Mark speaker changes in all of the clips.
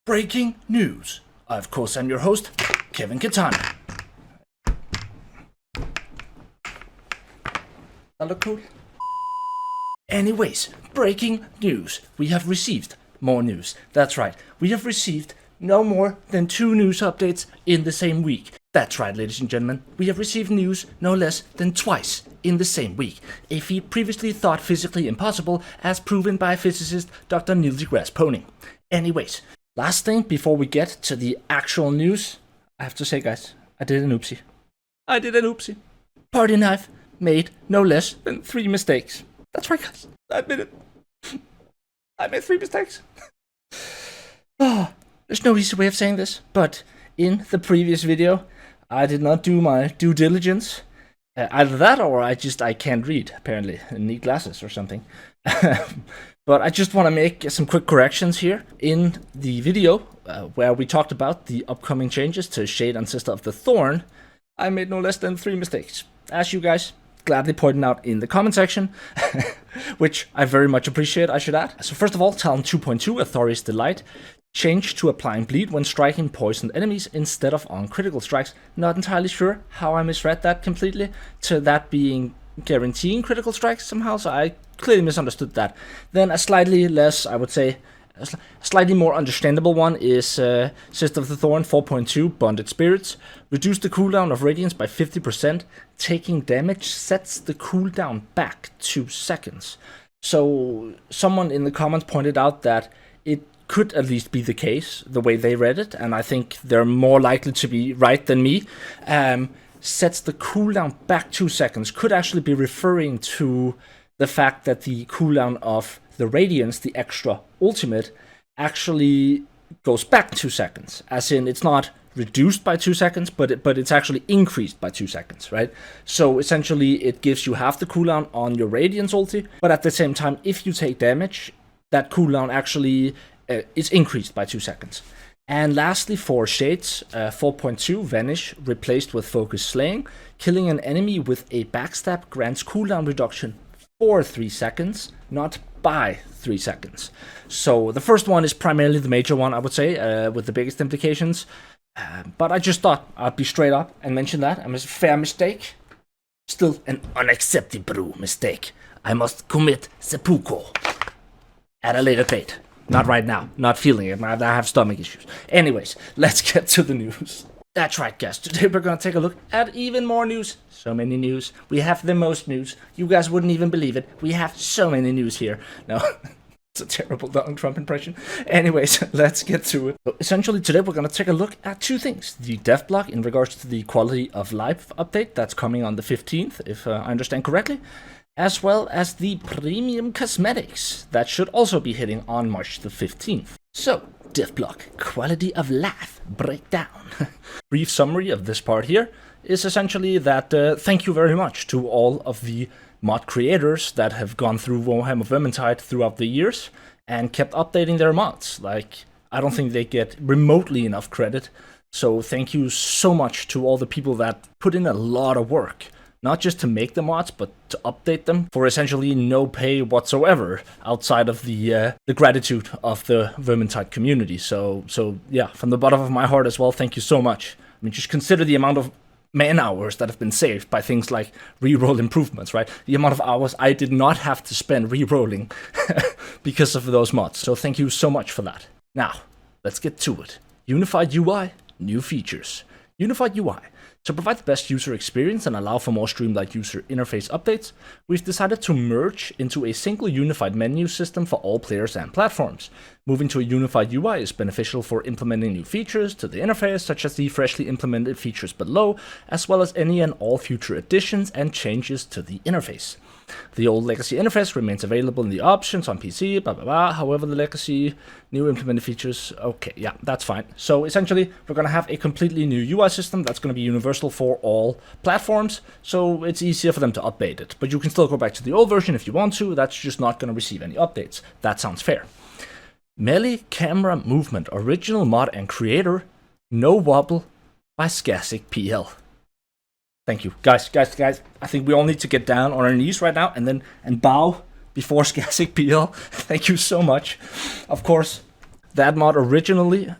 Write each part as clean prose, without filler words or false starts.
Speaker 1: Breaking news. Of course, I'm your host, 𝒮𝔞𝔤𝔤𝔢𝔯𝒮𝔮𝔲𝔞𝔡. That look cool? Anyways, breaking news. We have received more news. That's right. We have received no more than 2 news updates in the same week. That's right, ladies and gentlemen. We have received news no less than twice in the same week. A feat previously thought physically impossible, as proven by physicist Dr. Neil deGrasse Tyson. Anyways, last thing before we get to the actual news, I have to say, guys, I did an oopsie. Party Knife made no less than 3 mistakes. That's right, guys. I admit it. I made 3 mistakes. There's no easy way of saying this, but in the previous video, I did not do my due diligence. Either that or I can't read, apparently, and need glasses or something. But I just want to make some quick corrections here. In the video where we talked about the upcoming changes to Shade Ancestor of the Thorn, I made no less than 3 mistakes, as you guys gladly pointed out in the comment section, which I very much appreciate, I should add. So first of all, Talon 2.2, Authority's Delight, changed to applying bleed when striking poisoned enemies instead of on critical strikes. Not entirely sure how I misread that completely, to that being guaranteeing critical strikes somehow, so I clearly misunderstood that. Then a slightly less, I would say, a slightly more understandable one is Sister of the Thorn 4.2, Bonded Spirits. Reduce the cooldown of Radiance by 50%. Taking damage sets the cooldown back 2 seconds. So someone in the comments pointed out that it could at least be the case, the way they read it, and I think they're more likely to be right than me. Sets the cooldown back 2 seconds could actually be referring to the fact that the cooldown of the Radiance, the extra ultimate, actually goes back 2 seconds. As in, it's not reduced by 2 seconds, but it's actually increased by 2 seconds, right? So essentially, it gives you half the cooldown on your Radiance ulti, but at the same time, if you take damage, that cooldown actually is increased by 2 seconds. And lastly, for Shades, 4.2, Vanish, replaced with Focus Slaying. Killing an enemy with a backstab grants cooldown reduction for 3 seconds, not by 3 seconds. So the first one is primarily the major one, I would say, with the biggest implications. But I just thought I'd be straight up and mention that. It was a fair mistake. Still an unacceptable mistake. I must commit seppuku at a later date. Not right now. Not feeling it. I have stomach issues. Anyways, let's get to the news. That's right, guys. Today we're going to take a look at even more news. So many news. We have the most news. You guys wouldn't even believe it. We have so many news here. No, it's a terrible Donald Trump impression. Anyways, let's get to it. So essentially, today we're going to take a look at 2 things. The dev block in regards to the quality of life update that's coming on the 15th, if I understand correctly, as well as the premium cosmetics that should also be hitting on March the 15th. So, dev block, quality of life breakdown. Brief summary of this part here is essentially that thank you very much to all of the mod creators that have gone through Warhammer Vermintide throughout the years and kept updating their mods. Like, I don't think they get remotely enough credit. So thank you so much to all the people that put in a lot of work. Not just to make the mods, but to update them for essentially no pay whatsoever outside of the gratitude of the Vermintide community. So yeah, from the bottom of my heart as well, thank you so much. I mean, just consider the amount of man hours that have been saved by things like reroll improvements, right? The amount of hours I did not have to spend rerolling because of those mods. So thank you so much for that. Now, let's get to it. Unified UI, new features. Unified UI. To provide the best user experience and allow for more streamlined user interface updates, we've decided to merge into a single unified menu system for all players and platforms. Moving to a unified UI is beneficial for implementing new features to the interface, such as the freshly implemented features below, as well as any and all future additions and changes to the interface. The old legacy interface remains available in the options on PC, blah blah blah. However, the legacy new implemented features, okay, yeah, that's fine. So essentially, we're going to have a completely new UI system that's going to be universal for all platforms, so it's easier for them to update it. But you can still go back to the old version if you want to, that's just not going to receive any updates. That sounds fair. Melee camera movement, original mod and creator, No Wobble by 𝒮𝔴𝔞𝔤𝔤𝔢𝔯𝔮𝔲𝔞𝔮𝔢𝔏. Thank you. Guys. I think we all need to get down on our knees right now and bow before 𝒮𝔴𝔞𝔤𝔤𝔢𝔯𝔮𝔮𝔲𝔞𝔥. Thank you so much. Of course, that mod originally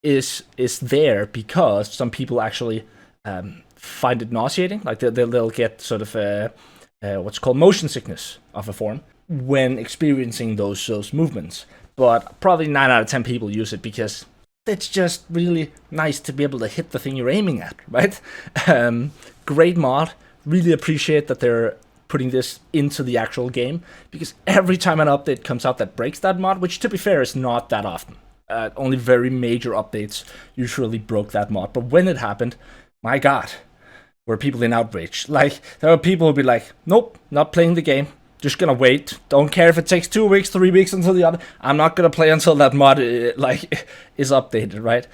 Speaker 1: is there because some people actually find it nauseating. Like they'll get sort of what's called motion sickness of a form when experiencing those movements. But probably 9 out of 10 people use it because it's just really nice to be able to hit the thing you're aiming at, right? Great mod. Really appreciate that they're putting this into the actual game, because every time an update comes out that breaks that mod, which to be fair is not that often, only very major updates usually broke that mod, but when it happened, my god, were people in outrage. Like, there were people who'd be like, nope, not playing the game, just gonna wait, don't care if it takes 2 weeks, 3 weeks until the other, I'm not gonna play until that mod is updated, right?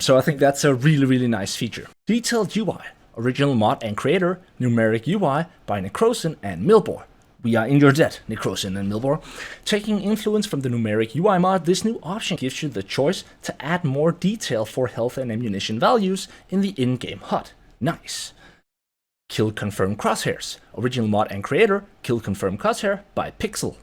Speaker 1: So I think that's a really nice feature. Detailed UI. Original mod and creator, numeric UI by 𝒮𝔤𝔤𝔢𝔯𝒮𝔮𝔲𝔞𝔡. We are in your debt, 𝒮𝔮𝔢𝔞𝔤𝔢𝔡 and 𝒮𝔮𝔲𝔢𝔮. Taking influence from the numeric UI mod, this new option gives you the choice to add more detail for health and ammunition values in the in-game HUD. Nice. Kill confirm crosshairs. Original mod and creator, kill confirm crosshair by Pixel.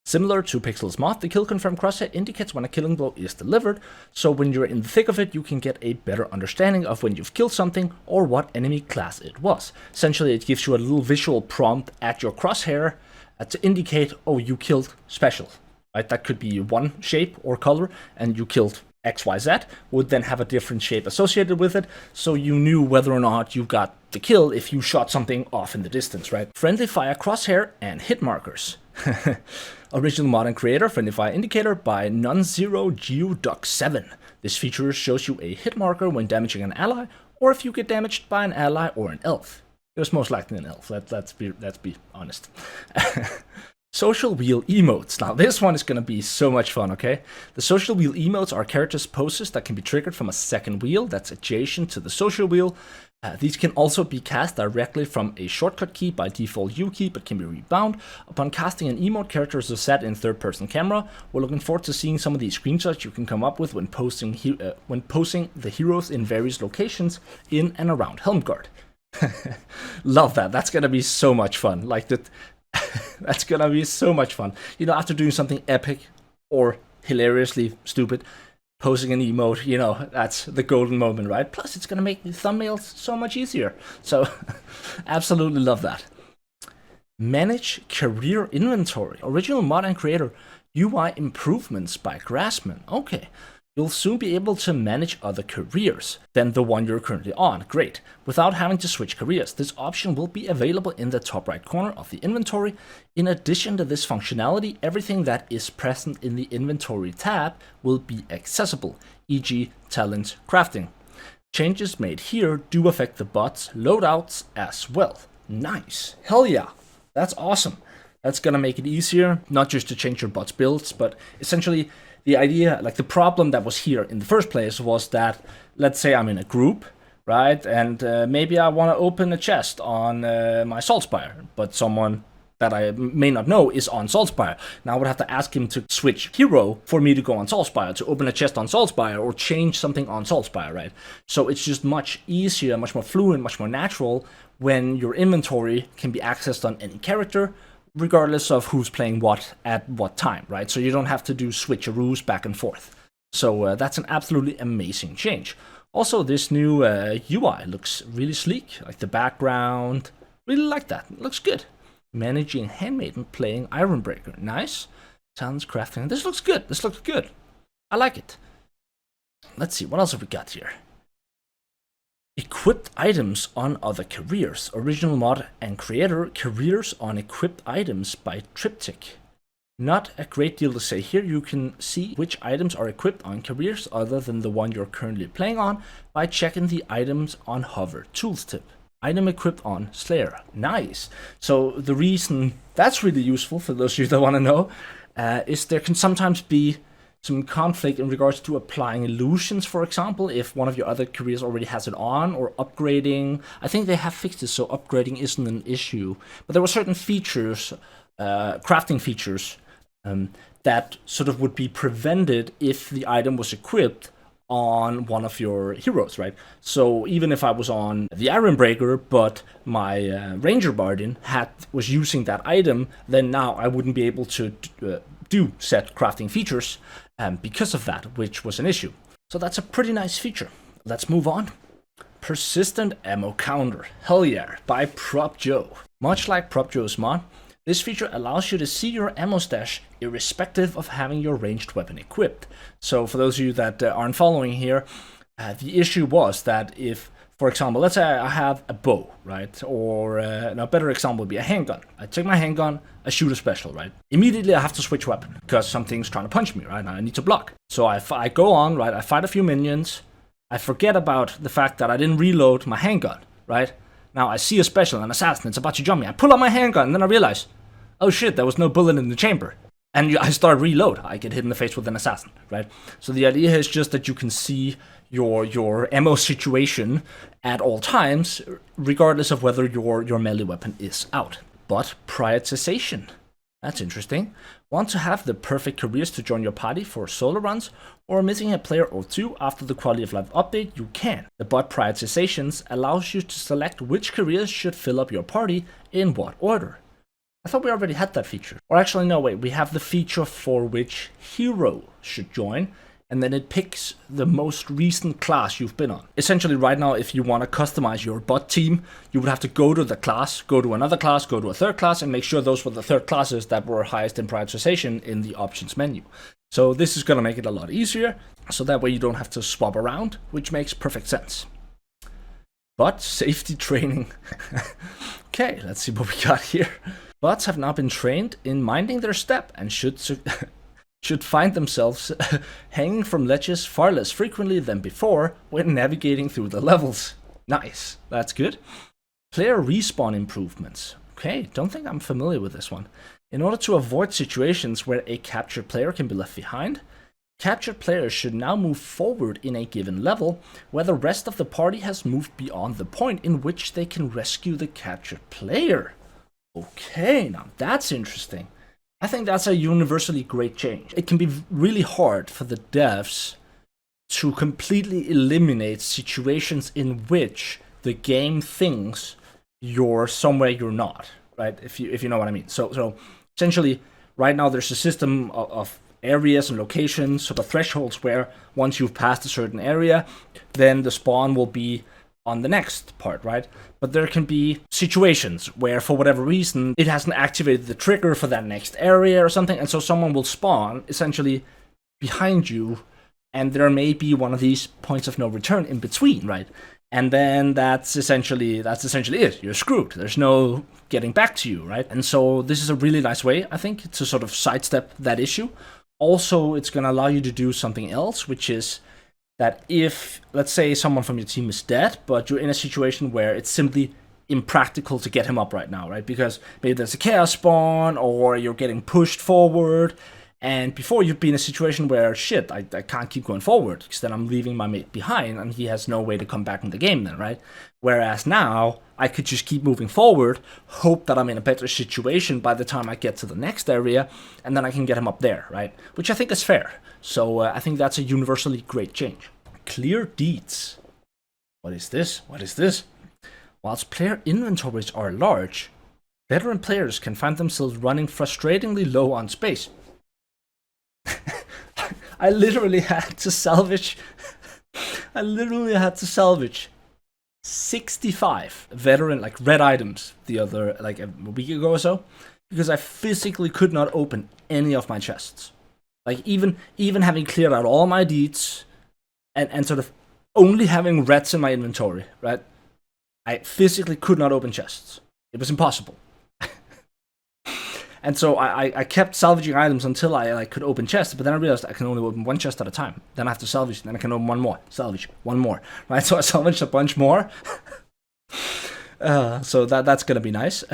Speaker 1: Similar to Pixel's mod, the kill confirm crosshair indicates when a killing blow is delivered, so when you're in the thick of it, you can get a better understanding of when you've killed something or what enemy class it was. Essentially, it gives you a little visual prompt at your crosshair to indicate, oh, you killed special. Right? That could be one shape or color, and you killed XYZ, would then have a different shape associated with it, so you knew whether or not you got the kill if you shot something off in the distance, right? Friendly fire crosshair and hit markers. Original mod and creator, friendly fire indicator by 𝒮𝔢𝔢𝔯𝒮𝔮𝔲𝔞𝔡. This feature shows you a hit marker when damaging an ally, or if you get damaged by an ally or an elf. It was most likely an elf, let's be honest. Social wheel emotes. Now this one is going to be so much fun, okay? The social wheel emotes are characters' poses that can be triggered from a second wheel that's adjacent to the social wheel. These can also be cast directly from a shortcut key by default U key, but can be rebound. Upon casting an emote, characters are set in third-person camera. We're looking forward to seeing some of these screenshots you can come up with when posting the heroes in various locations in and around Helmgard. Love that. That's gonna be so much fun. Like that. That's gonna be so much fun. You know, after doing something epic or hilariously stupid, posting an emote, you know, that's the golden moment, right? Plus, it's gonna make the thumbnails so much easier. So, absolutely love that. Manage career inventory. Original mod and creator, UI improvements by 𝒮𝔴𝔞𝔤𝔢𝔯𝔮𝔮𝔢𝔞. Okay. You'll soon be able to manage other careers than the one you're currently on. Great. Without having to switch careers, this option will be available in the top right corner of the inventory. In addition to this functionality, everything that is present in the inventory tab will be accessible, e.g. talent crafting. Changes made here do affect the bot's loadouts as well. Nice. Hell yeah. That's awesome. That's gonna make it easier, not just to change your bot's builds, but essentially the idea, like the problem that was here in the first place was that, let's say I'm in a group, right? And maybe I want to open a chest on my 𝒮𝔞𝔢𝔞𝔤𝔤𝔢𝔯𝒮𝔮𝔲𝔞 but someone that I may not know is on 𝒮𝔞𝔢𝔞𝔤𝔢𝔞. Now I would have to ask him to switch hero for me to go on 𝒮𝔞𝔢𝔞𝔤𝔢𝔞, to open a chest on 𝒮𝔬𝔢𝔬𝔬 or change something on 𝒮𝔬𝔢𝔬𝔬, right? So it's just much easier, much more fluent, much more natural when your inventory can be accessed on any character, regardless of who's playing what at what time, right? So you don't have to do switcheroos back and forth. So that's an absolutely amazing change. Also, this new UI looks really sleek, like the background. Really like that. It looks good. Managing Handmaiden playing Ironbreaker. Nice. Talents crafting. This looks good. This looks good. I like it. Let's see, what else have we got here? Equipped items on other careers. Original mod and creator, careers on equipped items by 𝒮𝔮𝔞𝔤𝔤𝔢𝔮𝔥. Not a great deal to say here. You can see which items are equipped on careers other than the one you're currently playing on by checking the items on hover tools tip. Item equipped on Slayer. Nice. So the reason that's really useful for those of you that want to know is there can sometimes be some conflict in regards to applying illusions, for example, if one of your other careers already has it on, or upgrading. I think they have fixed it so upgrading isn't an issue. But there were certain features, crafting features, that sort of would be prevented if the item was equipped on one of your heroes, right? So even if I was on the Ironbreaker, but my Ranger Bardin was using that item, then now I wouldn't be able to do set crafting features because of that, which was an issue. So that's a pretty nice feature. Let's move on. Persistent ammo counter. Hell yeah, by 𝒮𝔮𝔲𝔞𝔡. Much like 𝒮𝔮𝔲𝔞𝔤𝔤𝔢𝔯𝔮𝔮𝔞𝔡, this feature allows you to see your ammo stash irrespective of having your ranged weapon equipped. So for those of you that aren't following here, the issue was that if, for example, let's say I have a bow, right? Or a better example would be a handgun. I take my handgun, I shoot a special, right? Immediately I have to switch weapon because something's trying to punch me, right? I need to block. So I go on, right? I fight a few minions. I forget about the fact that I didn't reload my handgun, right? Now I see a special, an assassin, it's about to jump me. I pull out my handgun and then I realize, oh shit, there was no bullet in the chamber. And I start reload. I get hit in the face with an assassin, right? So the idea is just that you can see your ammo situation at all times, regardless of whether your melee weapon is out. But prioritization, that's interesting. Want to have the perfect careers to join your party for solo runs, or missing a player or two after the quality of life update, you can. The bot prioritizations allows you to select which careers should fill up your party in what order. I thought we already had that feature. Or actually, no, wait, we have the feature for which hero should join, and then it picks the most recent class you've been on. Essentially, right now, if you want to customize your bot team, you would have to go to the class, go to another class, go to a third class, and make sure those were the third classes that were highest in prioritization in the options menu. So this is going to make it a lot easier, so that way you don't have to swap around, which makes perfect sense. But safety training. Okay, let's see what we got here. Bots have now been trained in minding their step and should find themselves hanging from ledges far less frequently than before when navigating through the levels. Nice, that's good. Player respawn improvements. Okay, don't think I'm familiar with this one. In order to avoid situations where a captured player can be left behind, captured players should now move forward in a given level where the rest of the party has moved beyond the point in which they can rescue the captured player. Okay, now that's interesting. I think that's a universally great change. It can be really hard for the devs to completely eliminate situations in which the game thinks you're somewhere you're not, right? If you know what I mean. So essentially, right now there's a system of areas and locations, sort of thresholds where once you've passed a certain area, then the spawn will be on the next part, right? But there can be situations where, for whatever reason, it hasn't activated the trigger for that next area or something, and so someone will spawn essentially behind you, and there may be one of these points of no return in between, right? And then that's essentially it. You're screwed. There's no getting back to you, right? And so this is a really nice way, I think, to sort of sidestep that issue. Also, it's going to allow you to do something else, which is that if, let's say, someone from your team is dead, but you're in a situation where it's simply impractical to get him up right now, right? Because maybe there's a chaos spawn, or you're getting pushed forward, and before you'd be in a situation where, shit, I can't keep going forward, because then I'm leaving my mate behind, and he has no way to come back in the game then, right? Whereas now, I could just keep moving forward, hope that I'm in a better situation by the time I get to the next area, and then I can get him up there, right? Which I think is fair. So I think that's a universally great change. Clear deeds. What is this? What is this? Whilst player inventories are large, veteran players can find themselves running frustratingly low on space. I literally had to salvage 65 veteran, like, red items the other, like, a week ago or so, because I physically could not open any of my chests. Like, even having cleared out all my deeds and sort of only having reds in my inventory, right? I physically could not open chests. It was impossible. And so I kept salvaging items until I could open chests, but then I realized I can only open one chest at a time. Then I have to salvage, then I can open one more, salvage, one more, right? So I salvaged a bunch more. So that's going to be nice.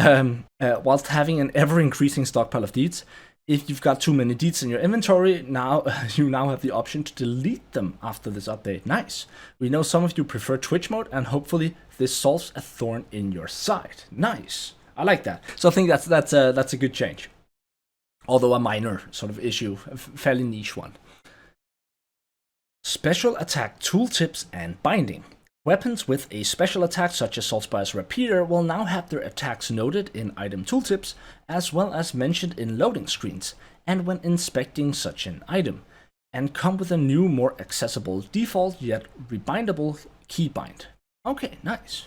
Speaker 1: Whilst having an ever-increasing stockpile of deeds, if you've got too many deeds in your inventory, now you now have the option to delete them after this update. Nice. We know some of you prefer Twitch mode, and hopefully this solves a thorn in your side. Nice. I like that. So I think that's a good change. Although a minor sort of issue, a fairly niche one. Special attack tooltips and binding. Weapons with a special attack such as 𝒮𝔴𝔞𝔤𝔢𝔯𝒮𝔮𝔲𝔞𝔄𝔄 Repeater will now have their attacks noted in item tooltips, as well as mentioned in loading screens, and when inspecting such an item, and come with a new, more accessible default yet rebindable keybind. Okay, nice.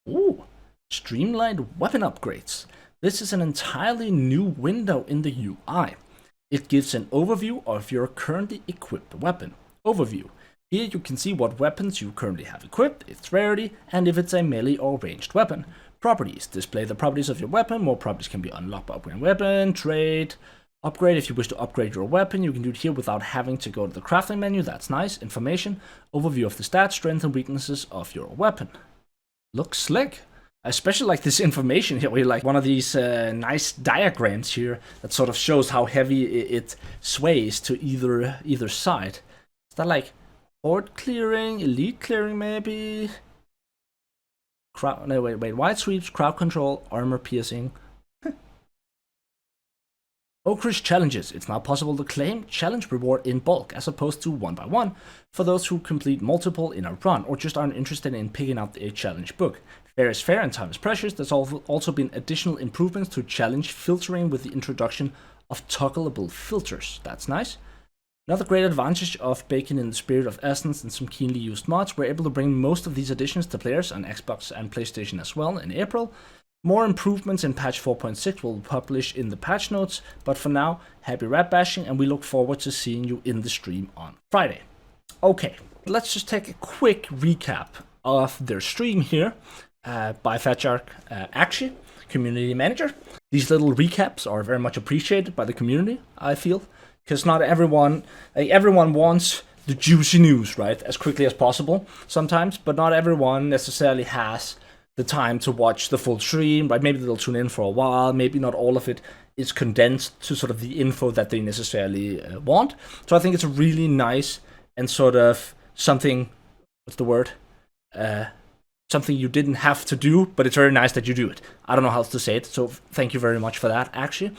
Speaker 1: Ooh, streamlined weapon upgrades. This is an entirely new window in the UI. It gives an overview of your currently equipped weapon. Overview. Here you can see what weapons you currently have equipped, its rarity, and if it's a melee or ranged weapon. Properties. Display the properties of your weapon. More properties can be unlocked by upgrading weapon. Trade. Upgrade. If you wish to upgrade your weapon, you can do it here without having to go to the crafting menu. That's nice. Information. Overview of the stats, strength, and weaknesses of your weapon. Looks slick. I especially like this information here. We like one of these nice diagrams here that sort of shows how heavy it sways to either side. Is that like horde clearing, elite clearing maybe? No, wait. Wide sweeps, crowd control, armor piercing. Oakridge challenges. It's now possible to claim challenge reward in bulk as opposed to one by one for those who complete multiple in a run or just aren't interested in picking up a challenge book. Fair is fair and time is precious. There's also been additional improvements to challenge filtering with the introduction of toggleable filters. That's nice. Another great advantage of baking in the spirit of essence and some keenly used mods, we're able to bring most of these additions to players on Xbox and PlayStation as well in April. More improvements in patch 4.6 will be published in the patch notes, but for now, happy rat bashing, and we look forward to seeing you in the stream on Friday. Okay, let's just take a quick recap of their stream here by 𝒮𝔴𝔞𝔤𝔤𝔢𝔯𝒮𝔮𝔲𝔞𝔄𝔄 Community Manager. These little recaps are very much appreciated by the community, I feel, because not everyone wants the juicy news, right, as quickly as possible sometimes, but not everyone necessarily has the time to watch the full stream, right? Maybe they'll tune in for a while, maybe not all of it is condensed to sort of the info that they necessarily want. So I think it's a really nice and sort of something, what's the word? Something you didn't have to do, but it's very nice that you do it. I don't know how else to say it, so thank you very much for that, actually.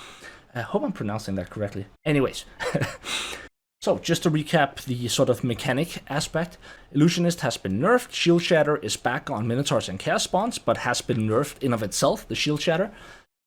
Speaker 1: I hope I'm pronouncing that correctly. Anyways. So, just to recap the sort of mechanic aspect, Illusionist has been nerfed, Shield Shatter is back on Minotaurs and Chaos Spawns, but has been nerfed in of itself, the Shield Shatter.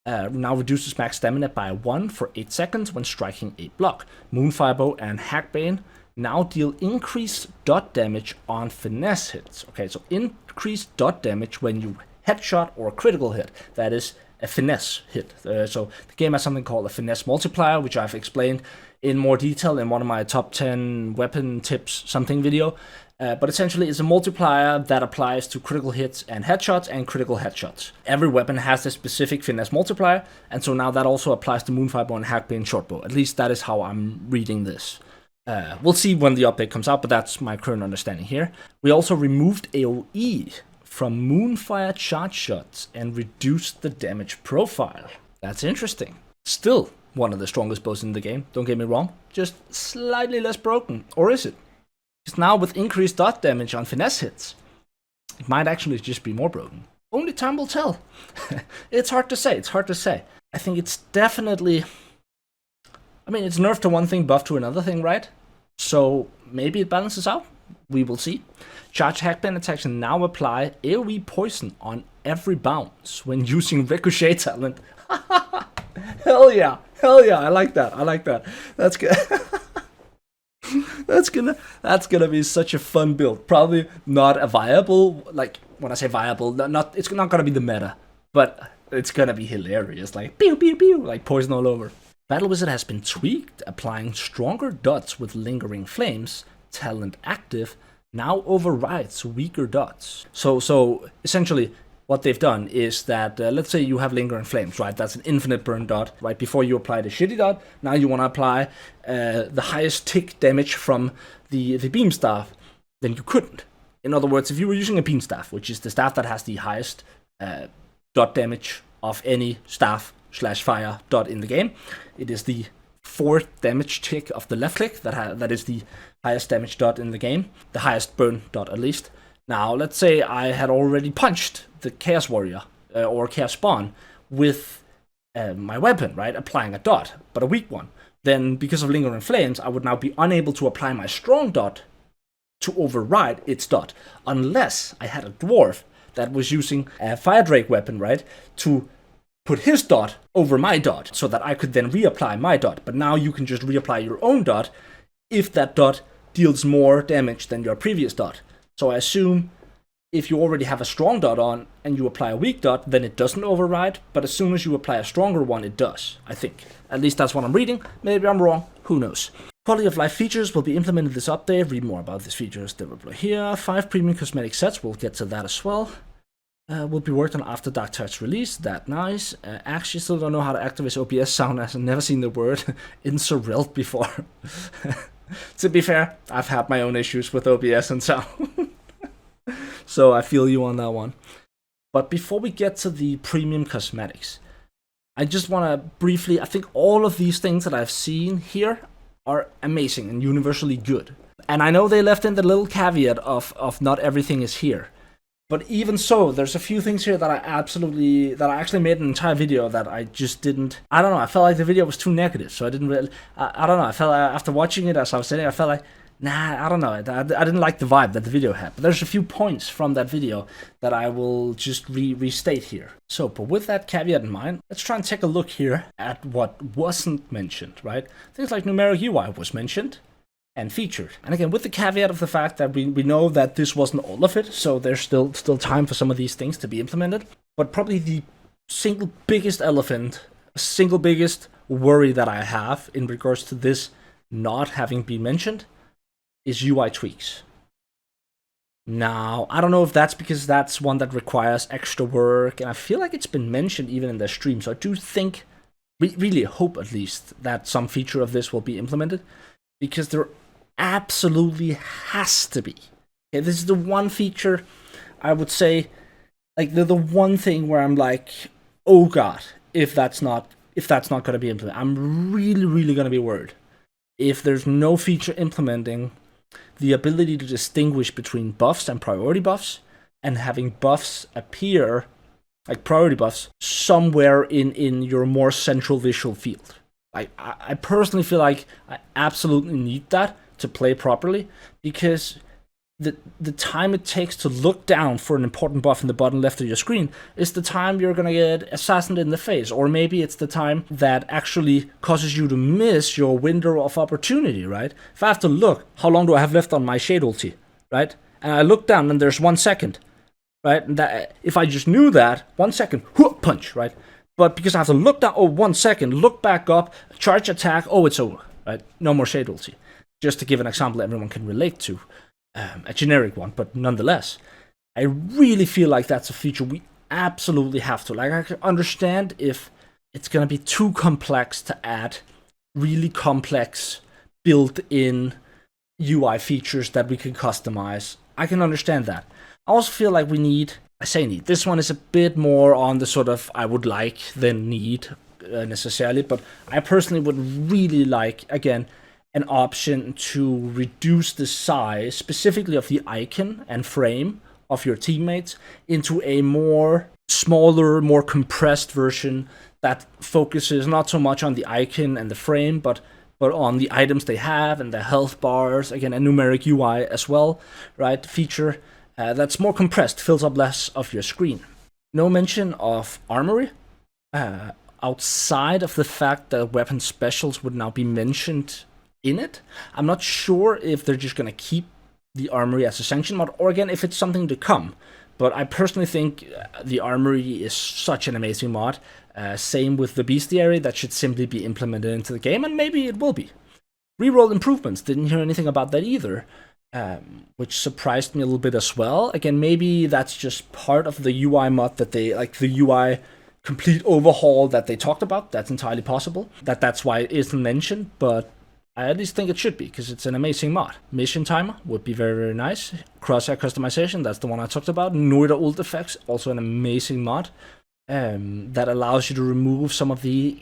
Speaker 1: Now reduces max stamina by 1 for 8 seconds when striking a block. Moonfirebow and Hackbane now deal increased dot damage on finesse hits. Okay, so increased dot damage when you headshot or critical hit. That is a finesse hit. So the game has something called a finesse multiplier, which I've explained in more detail in one of my top 10 weapon tips something video. But essentially it's a multiplier that applies to critical hits and headshots and critical headshots. Every weapon has a specific finesse multiplier, and so now that also applies to Moonfirebow and Hackbane Shortbow. At least that is how I'm reading this. We'll see when the update comes out, but that's my current understanding here. We also removed AoE from Moonfire charge shots and reduced the damage profile. That's interesting. Still one of the strongest bows in the game, don't get me wrong, just slightly less broken. Or is it? Because now with increased dot damage on finesse hits, it might actually just be more broken. Only time will tell. It's hard to say, I think it's definitely, I mean, it's nerfed to one thing, buffed to another thing, right? So maybe it balances out. We will see. Charge Hackbane attacks now apply AoE poison on every bounce when using Ricochet talent. Hell yeah, I like that. That's good. that's gonna be such a fun build. Probably not a viable, like when I say viable, it's not gonna be the meta, but it's gonna be hilarious. Like pew pew pew, like poison all over. Battle Wizard has been tweaked, applying stronger dots with lingering flames. Talent active now overrides weaker dots. So essentially, what they've done is that, let's say you have lingering flames, right? That's an infinite burn dot, right? Before you apply the shitty dot, now you want to apply the highest tick damage from the beam staff, then you couldn't. In other words, if you were using a beam staff, which is the staff that has the highest dot damage of any staff/fire dot in the game, it is the 4th damage tick of the left click that is the highest damage dot in the game, the highest burn dot at least. Now, let's say I had already punched the Chaos Warrior or Chaos Spawn with my weapon, right? Applying a dot, but a weak one. Then, because of Lingering Flames, I would now be unable to apply my strong dot to override its dot, unless I had a dwarf that was using a fire drake weapon, right, to put his dot over my dot, so that I could then reapply my dot. But now you can just reapply your own dot if that dot deals more damage than your previous dot. So I assume if you already have a strong dot on and you apply a weak dot, then it doesn't override, but as soon as you apply a stronger one, it does, I think. At least that's what I'm reading. Maybe I'm wrong, who knows. Quality of life features will be implemented in this update. Read more about these features here. 5 premium cosmetic sets, we'll get to that as well. Will be worked on after Darktide's release, that nice. Actually still don't know how to activate OBS sound, as I've never seen the word 𝒮𝔴𝔞𝔤𝔢𝔯𝒮𝔮𝔲𝔞𝔮𝔢𝔮 To be fair, I've had my own issues with OBS and sound. So I feel you on that one. But before we get to the premium cosmetics, I just want to briefly, I think all of these things that I've seen here are amazing and universally good. And I know they left in the little caveat of not everything is here. But even so, there's a few things here that I actually made an entire video that I just didn't, I don't know, I felt like the video was too negative, so I didn't really, I don't know, I felt after watching it as I was saying, I felt like, nah, I don't know, I didn't like the vibe that the video had. But there's a few points from that video that I will just restate here. So, but with that caveat in mind, let's try and take a look here at what wasn't mentioned, right? Things like numeric UI was mentioned and featured. And again, with the caveat of the fact that we know that this wasn't all of it, so there's still time for some of these things to be implemented. But probably the single biggest worry that I have in regards to this not having been mentioned is UI tweaks. Now, I don't know if that's because that's one that requires extra work, and I feel like it's been mentioned even in the stream, so I do think, really hope at least, that some feature of this will be implemented, because there absolutely has to be. Okay, this is the one feature I would say, like the one thing where I'm like, oh god, if that's not going to be implemented, I'm really going to be worried if there's no feature implementing the ability to distinguish between buffs and priority buffs, and having buffs appear, like priority buffs, somewhere in your more central visual field. I personally feel like I absolutely need that to play properly, because the time it takes to look down for an important buff in the bottom left of your screen is the time you're gonna get assassinated in the face, or maybe it's the time that actually causes you to miss your window of opportunity, right? If I have to look, how long do I have left on my shade ulti, right? And I look down and there's 1 second, right? And that, if I just knew that, 1 second, whoop, punch, right? But because I have to look down, oh, 1 second, look back up, charge attack, oh, it's over, right? No more shade ulti. Just to give an example everyone can relate to. A generic one, but nonetheless, I really feel like that's a feature we absolutely have to. Like, I can understand if it's going to be too complex to add really complex built-in UI features that we can customize. I can understand that. I also feel like we need, I say need, this one is a bit more on the sort of I would like than need necessarily, but I personally would really like, again, an option to reduce the size, specifically of the icon and frame of your teammates, into a more smaller, more compressed version that focuses not so much on the icon and the frame, but on the items they have and the health bars. Again, a numeric UI as well, right? Feature that's more compressed, fills up less of your screen. No mention of armory. Outside of the fact that weapon specials would now be mentioned in it, I'm not sure if they're just going to keep the armory as a sanction mod, or again, if it's something to come. But I personally think the armory is such an amazing mod. Same with the bestiary, that should simply be implemented into the game, and maybe it will be. Reroll improvements, didn't hear anything about that either, which surprised me a little bit as well. Again, maybe that's just part of the UI mod that they, like the UI complete overhaul that they talked about. That's entirely possible. That's why it isn't mentioned, but I at least think it should be, because it's an amazing mod. Mission timer would be very nice. Crosshair customization, that's the one I talked about. Noida ult effects, also an amazing mod that allows you to remove some of the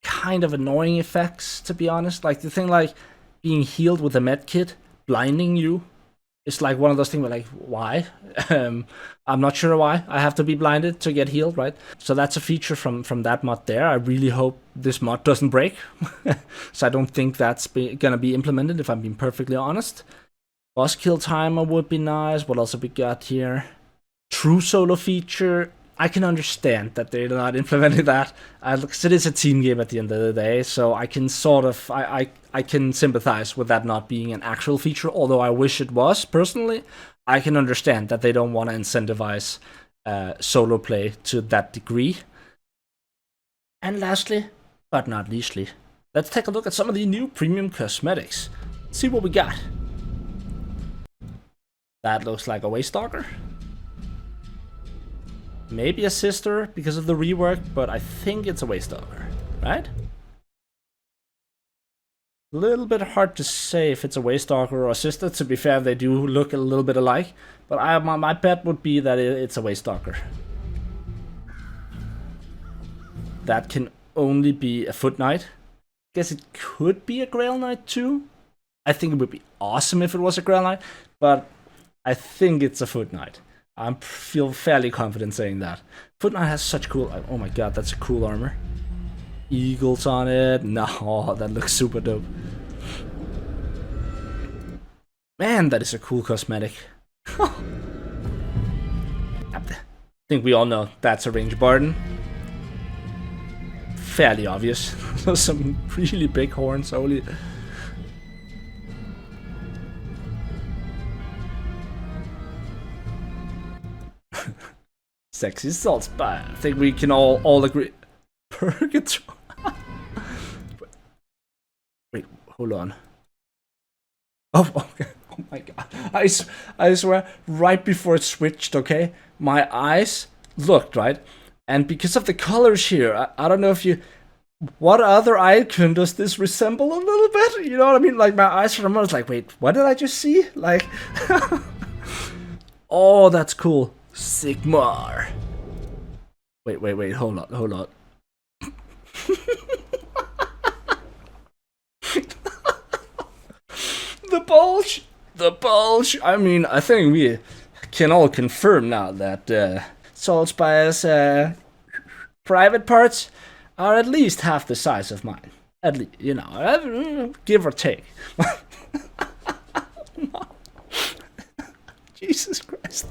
Speaker 1: kind of annoying effects, to be honest. Like the thing like being healed with a med kit, blinding you. It's like one of those things where, like, why? I'm not sure why I have to be blinded to get healed, right? So that's a feature from that mod there. I really hope this mod doesn't break. So I don't think that's going to be implemented, if I'm being perfectly honest. Boss kill timer would be nice. What else have we got here? True solo feature. I can understand that they're not implementing that. Because it is a team game at the end of the day, so I can sort of I can sympathize with that not being an actual feature. Although I wish it was personally. I can understand that they don't want to incentivize solo play to that degree. And lastly, but not leastly, let's take a look at some of the new premium cosmetics. See what we got. That looks like a Waystalker. Maybe a sister because of the rework, but I think it's a Waystalker, right? A little bit hard to say if it's a Waystalker or a sister. To be fair, they do look a little bit alike, but my bet would be that it's a Waystalker. That can only be a Foot Knight. Guess it could be a Grail Knight too. I think it would be awesome if it was a Grail Knight, but I think it's a Foot Knight. I feel fairly confident saying that. Foot Knight has such cool... Oh my god, that's a cool armor. Eagles on it. No, that looks super dope. Man, that is a cool cosmetic. I think we all know that's a Range Barden. Fairly obvious. Some really big horns, holy... Sexy salts, but I think we can all agree. Purgatory. Wait, hold on. Oh, okay. Oh my god. I swear, right before it switched, okay, my eyes looked, right? And because of the colors here, I don't know if you... What other icon does this resemble a little bit? You know what I mean? Like, my eyes for a moment was like, wait, what did I just see? Like... Oh, that's cool. Sigmar. Wait, hold on. The bulge. I mean, I think we can all confirm now that 𝒮𝔴𝔞𝔤𝔢𝔯𝒮𝔮𝔲𝔞𝔡 private parts are at least half the size of mine. At least, you know, give or take. Jesus Christ.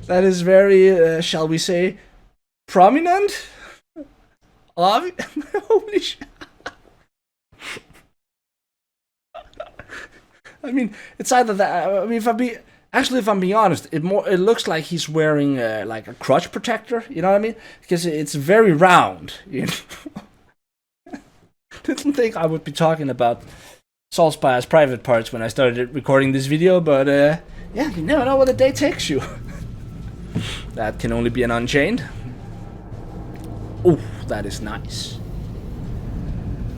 Speaker 1: That is very, shall we say, prominent? Holy shit. I mean, it's either that. I mean, if I'm being honest, it looks like he's wearing like a crotch protector. You know what I mean? Because it's very round. You know? Didn't think I would be talking about 𝒮𝔴𝔞𝔤𝔢𝔯𝒮𝔮𝔲𝔞𝔄 private parts when I started recording this video, but yeah, you never know where the day takes you. That can only be an Unchained. Oh, that is nice.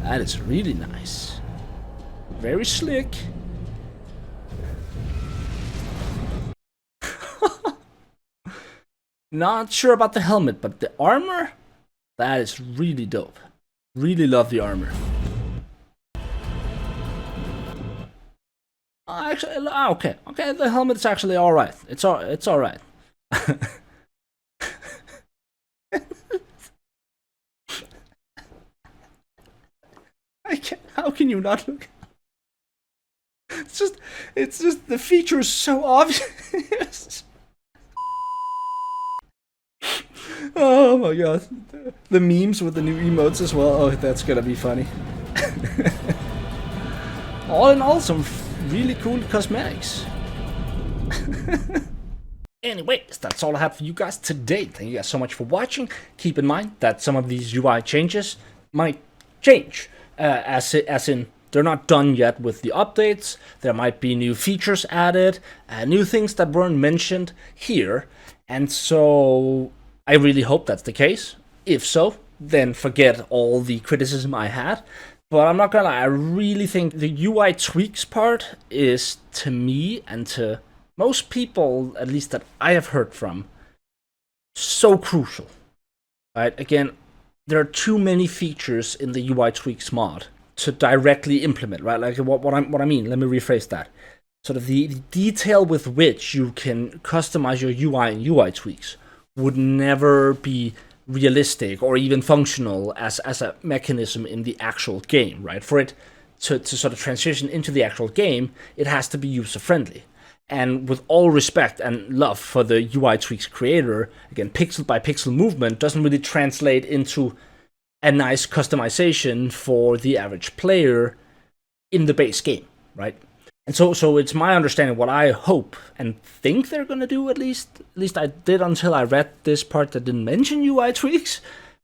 Speaker 1: That is really nice. Very slick. Not sure about the helmet, but the armor, that is really dope. Really love the armor. Actually, okay, the helmet's actually all right. It's all right. How can you not look? It's just the feature is so obvious. Oh my god, the memes with the new emotes as well. Oh, that's gonna be funny. All in all, some really cool cosmetics. Anyways, that's all I have for you guys today. Thank you guys so much for watching. Keep in mind that some of these UI changes might change, as in they're not done yet with the updates. There might be new features added, new things that weren't mentioned here, and so I really hope that's the case. If so, then forget all the criticism I had. But I'm not gonna lie, I really think the UI tweaks part is, to me and to most people, at least that I have heard from, so crucial. Right? Again, there are too many features in the UI tweaks mod to directly implement, right? Like what I mean, let me rephrase that. Sort of the detail with which you can customize your UI and UI tweaks would never be realistic or even functional as a mechanism in the actual game, right? For it to sort of transition into the actual game, it has to be user-friendly. And with all respect and love for the UI tweaks creator, again, pixel by pixel movement doesn't really translate into a nice customization for the average player in the base game, right? And so it's my understanding, what I hope and think they're gonna do, at least I did until I read this part that didn't mention UI tweaks,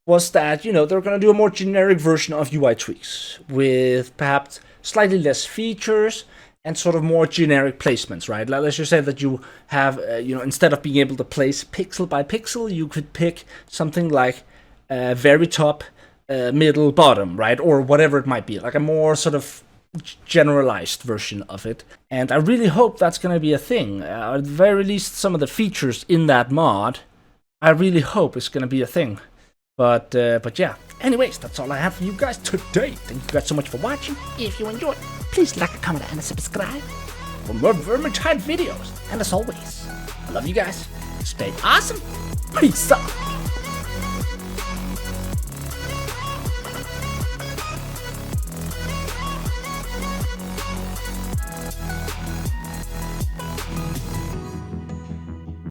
Speaker 1: was that, you know, they're gonna do a more generic version of UI tweaks with perhaps slightly less features and sort of more generic placements, right? Let's just say that you have, you know, instead of being able to place pixel by pixel, you could pick something like very top, middle, bottom, right? Or whatever it might be, like a more sort of generalized version of it. And I really hope that's going to be a thing. At the very least, some of the features in that mod, I really hope it's going to be a thing. But yeah. Anyways, that's all I have for you guys today. Thank you guys so much for watching. If you enjoyed, please like, comment, and subscribe for more Vermintide videos. And as always, I love you guys. Stay awesome. Peace out.